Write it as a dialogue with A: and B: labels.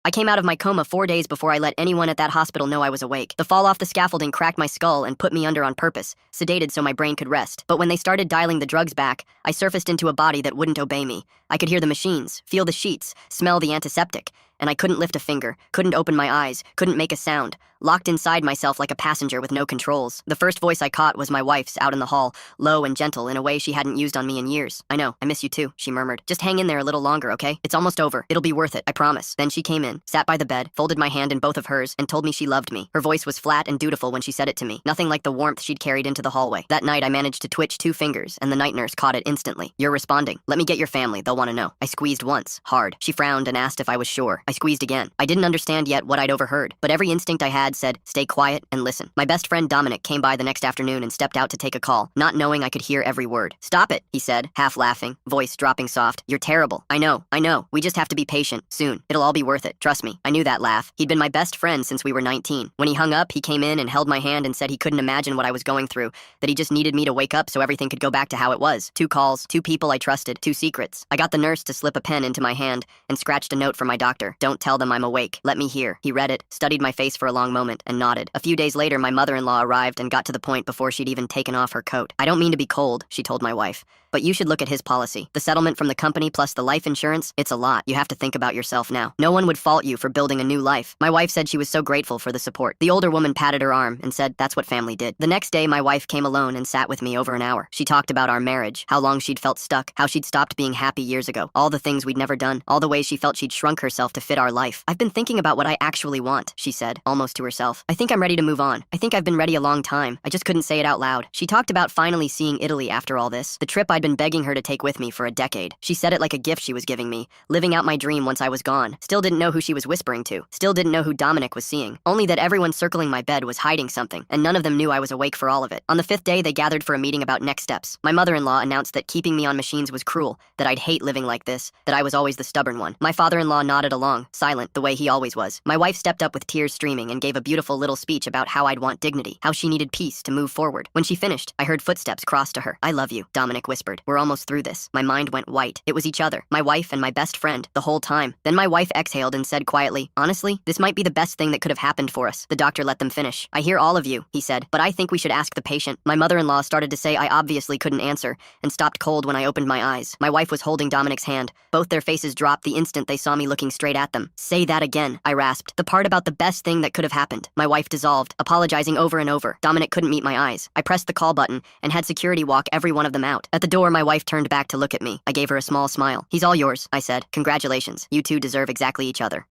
A: I came out of my coma 4 days before I let anyone at that hospital know I was awake. The fall off the scaffolding cracked my skull and put me under on purpose, sedated so my brain could rest. But when they started dialing the drugs back, I surfaced into a body that wouldn't obey me. I could hear the machines, feel the sheets, smell the antiseptic. And I couldn't lift a finger, couldn't open my eyes, couldn't make a sound, locked inside myself like a passenger with no controls. The first voice I caught was my wife's out in the hall, low and gentle in a way she hadn't used on me in years. "I know, I miss you too," she murmured. "Just hang in there a little longer, okay? It's almost over. It'll be worth it, I promise." Then she came in, sat by the bed, folded my hand in both of hers, and told me she loved me. Her voice was flat and dutiful when she said it to me, nothing like the warmth she'd carried into the hallway. That night I managed to twitch 2 fingers, and the night nurse caught it instantly. "You're responding. Let me get your family, they'll want to know." I squeezed once, hard. She frowned and asked if I was sure. I squeezed again. I didn't understand yet what I'd overheard, but every instinct I had said, stay quiet and listen. My best friend Dominic came by the next afternoon and stepped out to take a call, not knowing I could hear every word. "Stop it," he said, half laughing, voice dropping soft. "You're terrible. I know. We just have to be patient. Soon. It'll all be worth it. Trust me." I knew that laugh. He'd been my best friend since we were 19. When he hung up, he came in and held my hand and said he couldn't imagine what I was going through, that he just needed me to wake up so everything could go back to how it was. 2 calls, 2 people I trusted, 2 secrets. I got the nurse to slip a pen into my hand and scratched a note for my doctor. "Don't tell them I'm awake. Let me hear." He read it, studied my face for a long moment, and nodded. A few days later, my mother-in-law arrived and got to the point before she'd even taken off her coat. "I don't mean to be cold," she told my wife, "but you should look at his policy. The settlement from the company plus the life insurance, it's a lot. You have to think about yourself now. No one would fault you for building a new life." My wife said she was so grateful for the support. The older woman patted her arm and said that's what family did. The next day, my wife came alone and sat with me over an hour. She talked about our marriage, how long she'd felt stuck, how she'd stopped being happy years ago, all the things we'd never done, all the ways she felt she'd shrunk herself to fit our life. "I've been thinking about what I actually want," she said, almost to herself. "I think I'm ready to move on. I think I've been ready a long time. I just couldn't say it out loud." She talked about finally seeing Italy after all this, the trip I'd been begging her to take with me for a decade. She said it like a gift she was giving me, living out my dream once I was gone. Still didn't know who she was whispering to. Still didn't know who Dominic was seeing. Only that everyone circling my bed was hiding something, and none of them knew I was awake for all of it. On the 5th day, they gathered for a meeting about next steps. My mother-in-law announced that keeping me on machines was cruel, that I'd hate living like this, that I was always the stubborn one. My father-in-law nodded along, silent, the way he always was. My wife stepped up with tears streaming and gave a beautiful little speech about how I'd want dignity, how she needed peace to move forward. When she finished, I heard footsteps cross to her. "I love you," Dominic whispered. "We're almost through this." My mind went white. It was each other, my wife and my best friend, the whole time. Then my wife exhaled and said quietly, "Honestly, this might be the best thing that could have happened for us." The doctor let them finish. "I hear all of you," he said, "but I think we should ask the patient." My mother-in-law started to say I obviously couldn't answer, and stopped cold when I opened my eyes. My wife was holding Dominic's hand. Both their faces dropped the instant they saw me looking straight at them. "Say that again," I rasped. "The part about the best thing that could have happened." My wife dissolved, apologizing over and over. Dominic couldn't meet my eyes. I pressed the call button and had security walk every one of them out. At the door, my wife turned back to look at me. I gave her a small smile. "He's all yours," I said. "Congratulations. You two deserve exactly each other."